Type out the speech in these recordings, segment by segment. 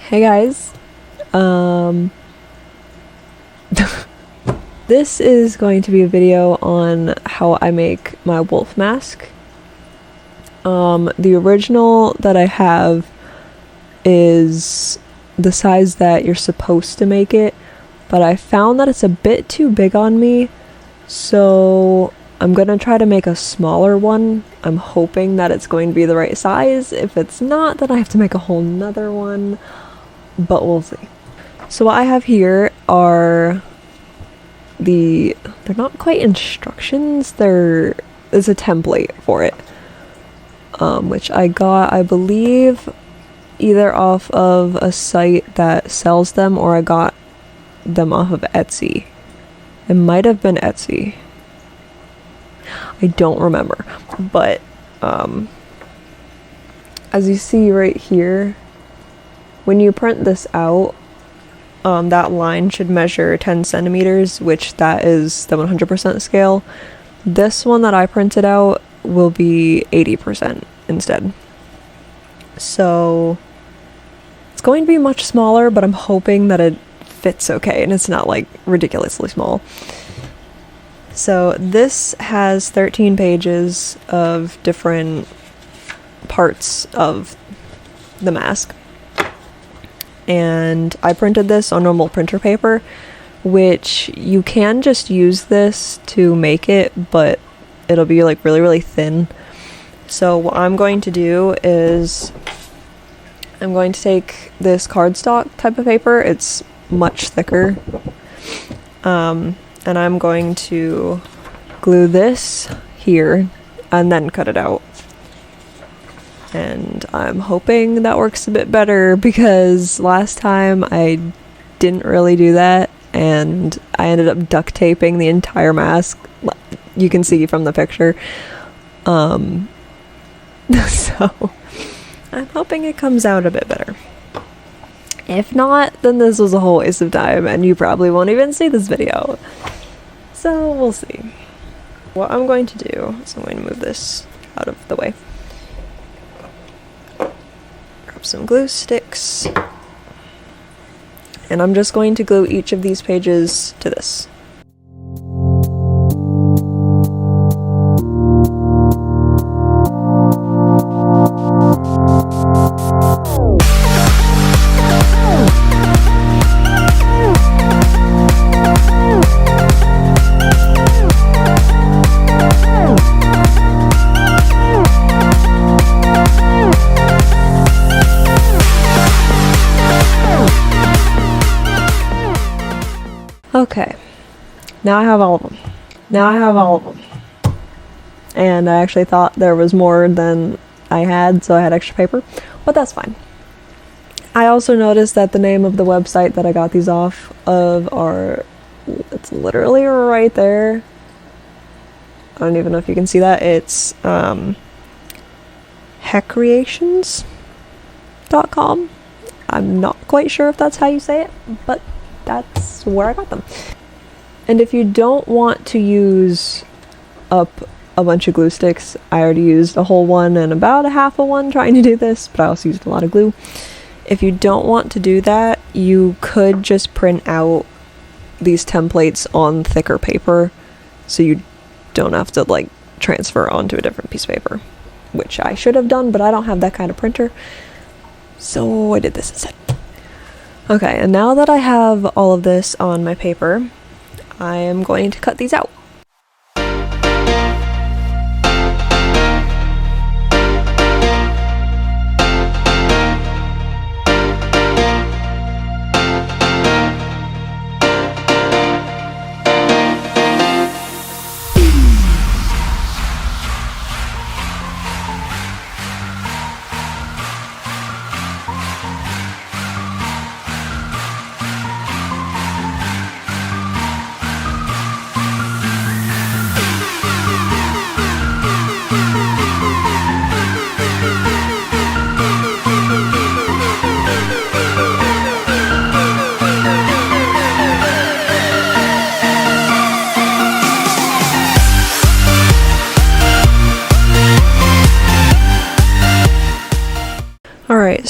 Hey guys, this is going to be a video on how I make my wolf mask. The original that I have is the size that you're supposed to make it, but I found that it's a bit too big on me, so I'm gonna try to make a smaller one. I'm hoping that it's going to be the right size. If it's not, then I have to make a whole nother one, but we'll see. So what I have here are they're not quite instructions, there's a template for it, which I got, I believe, either off of a site that sells them or I got them off of Etsy. It might have been Etsy. I don't remember, but as you see right here, when you print this out, that line should measure 10 centimeters, which that is the 100% scale. This one that I printed out will be 80% instead. So it's going to be much smaller, but I'm hoping that it fits okay and it's not like ridiculously small. So this has 13 pages of different parts of the mask. And I printed this on normal printer paper, which you can just use this to make it, but it'll be like really thin. So what I'm going to do is I'm going to take this cardstock type of paper. It's much thicker. And I'm going to glue this here and then cut it out. And I'm hoping that works a bit better because last time I didn't really do that and I ended up duct taping the entire mask. You can see from the picture. So I'm hoping it comes out a bit better. If not, then this was a whole waste of time and you probably won't even see this video. So we'll see. What I'm going to do is I'm going to move this out of the way. Grab some glue sticks. And I'm just going to glue each of these pages to this. Okay, now I have all of them. And I actually thought there was more than I had, so I had extra paper, but that's fine. I also noticed that the name of the website that I got these off of it's literally right there. I don't even know if you can see that. It's heckcreations.com. I'm not quite sure if that's how you say it, but that's where I got them. And if you don't want to use up a bunch of glue sticks, I already used a whole one and about a half a one trying to do this, but I also used a lot of glue. If you don't want to do that, you could just print out these templates on thicker paper so you don't have to like transfer onto a different piece of paper, which I should have done, but I don't have that kind of printer, so I did this instead. Okay, and now that I have all of this on my paper, I am going to cut these out.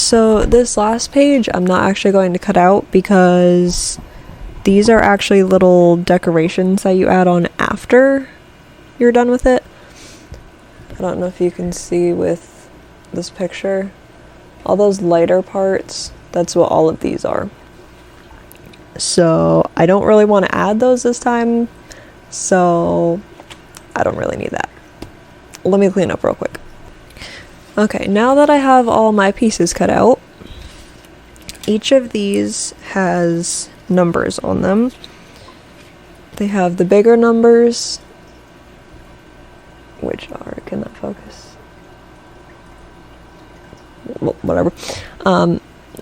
So this last page I'm not actually going to cut out because these are actually little decorations that you add on after you're done with it. I don't know if you can see with this picture. All those lighter parts, that's what all of these are. So I don't really want to add those this time, so I don't really need that. Let me clean up real quick. Okay, now that I have all my pieces cut out, each of these has numbers on them. They have the bigger numbers, which are, can that focus? Well, whatever.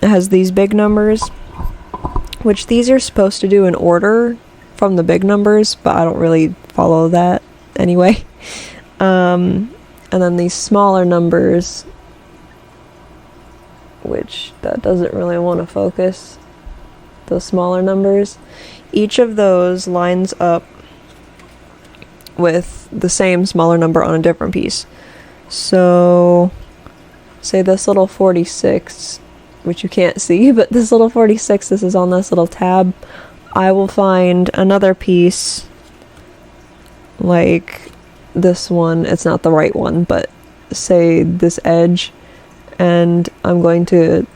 It has these big numbers, which these are supposed to do in order from the big numbers, but I don't really follow that anyway. And then these smaller numbers, which that doesn't really want to focus, those smaller numbers, each of those lines up with the same smaller number on a different piece. So say this little 46, which you can't see, but this little 46, this is on this little tab. I will find another piece like this one. It's not the right one, but say this edge, and I'm going to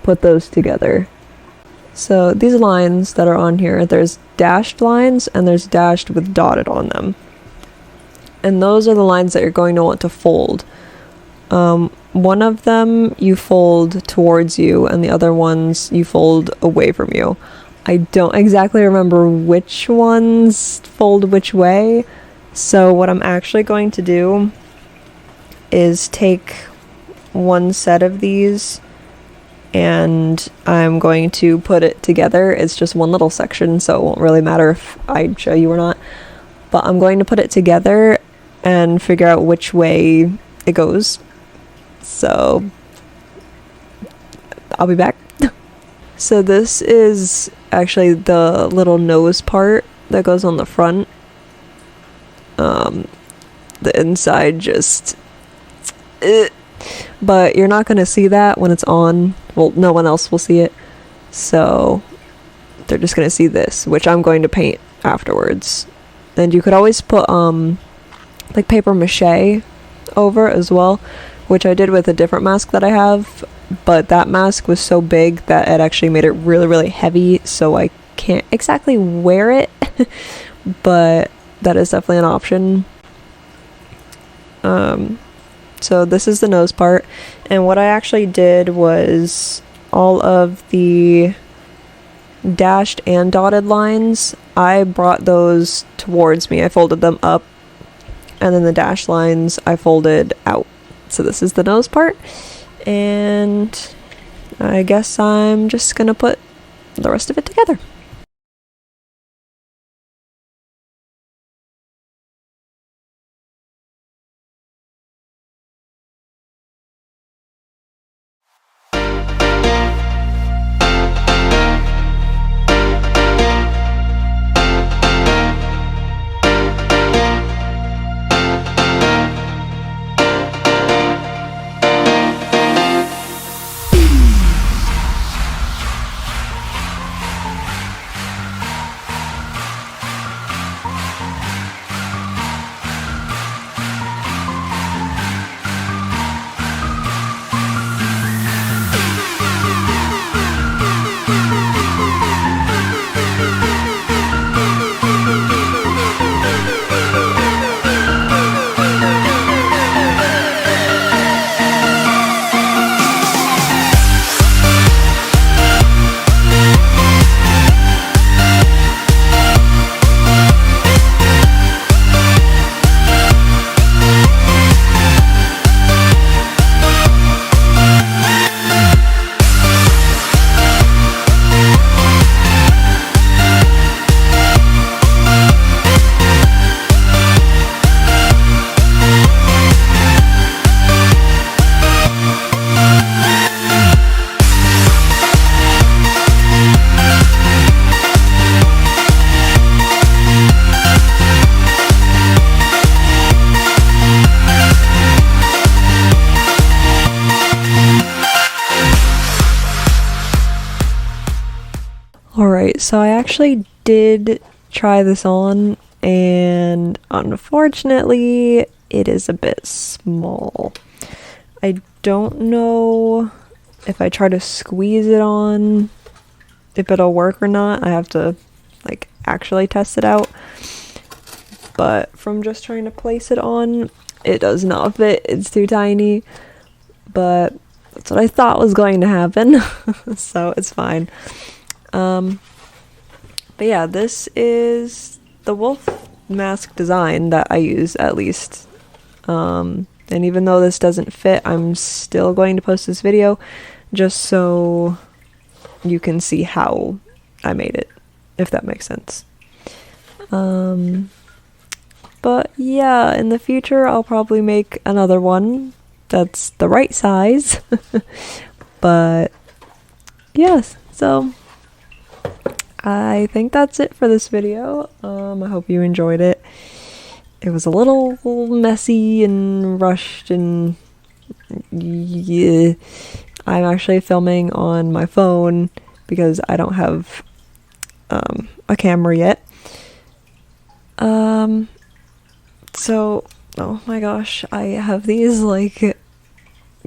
put those together. So these lines that are on here, there's dashed lines and there's dashed with dotted on them. And those are the lines that you're going to want to fold. One of them you fold towards you and the other ones you fold away from you. I don't exactly remember which ones fold which way. So what I'm actually going to do is take one set of these and I'm going to put it together. It's just one little section, so it won't really matter if I show you or not. But I'm going to put it together and figure out which way it goes. So I'll be back. So this is actually the little nose part that goes on the front. The inside just but you're not going to see that when it's on. Well, no one else will see it, so they're just going to see this, which I'm going to paint afterwards. And you could always put like paper mache over as well, which I did with a different mask that I have, but that mask was so big that it actually made it really, really heavy, so I can't exactly wear it, but that is definitely an option. So this is the nose part, and what I actually did was all of the dashed and dotted lines, I brought those towards me. I folded them up, and then the dashed lines I folded out. So this is the nose part, and I guess I'm just gonna put the rest of it together. So I actually did try this on, and unfortunately it is a bit small. I don't know if I try to squeeze it on if it'll work or not. I have to like actually test it out, but from just trying to place it on, it does not fit. It's too tiny, but that's what I thought was going to happen. So it's fine. But yeah, this is the wolf mask design that I use, at least. And even though this doesn't fit, I'm still going to post this video just so you can see how I made it, if that makes sense. But yeah, in the future I'll probably make another one that's the right size. But yes, so I think that's it for this video. I hope you enjoyed it. It was a little messy and rushed, and yeah, I'm actually filming on my phone because I don't have a camera yet. So, oh my gosh, I have these like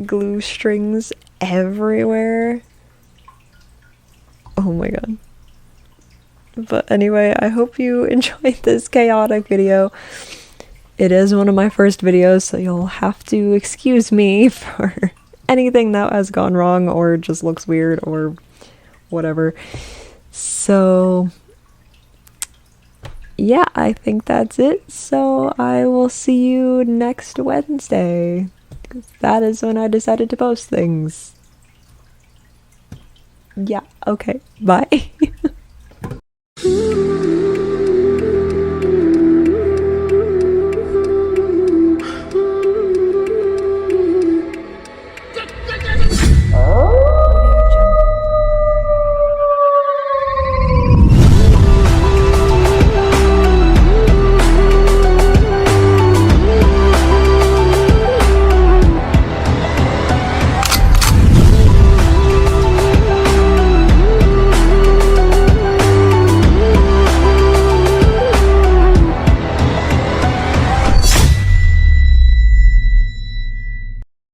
glue strings everywhere. Oh my god. But anyway, I hope you enjoyed this chaotic video. It is one of my first videos, so you'll have to excuse me for anything that has gone wrong or just looks weird or whatever. So yeah, I think that's it. So I will see you next Wednesday. That is when I decided to post things. Yeah, okay, bye.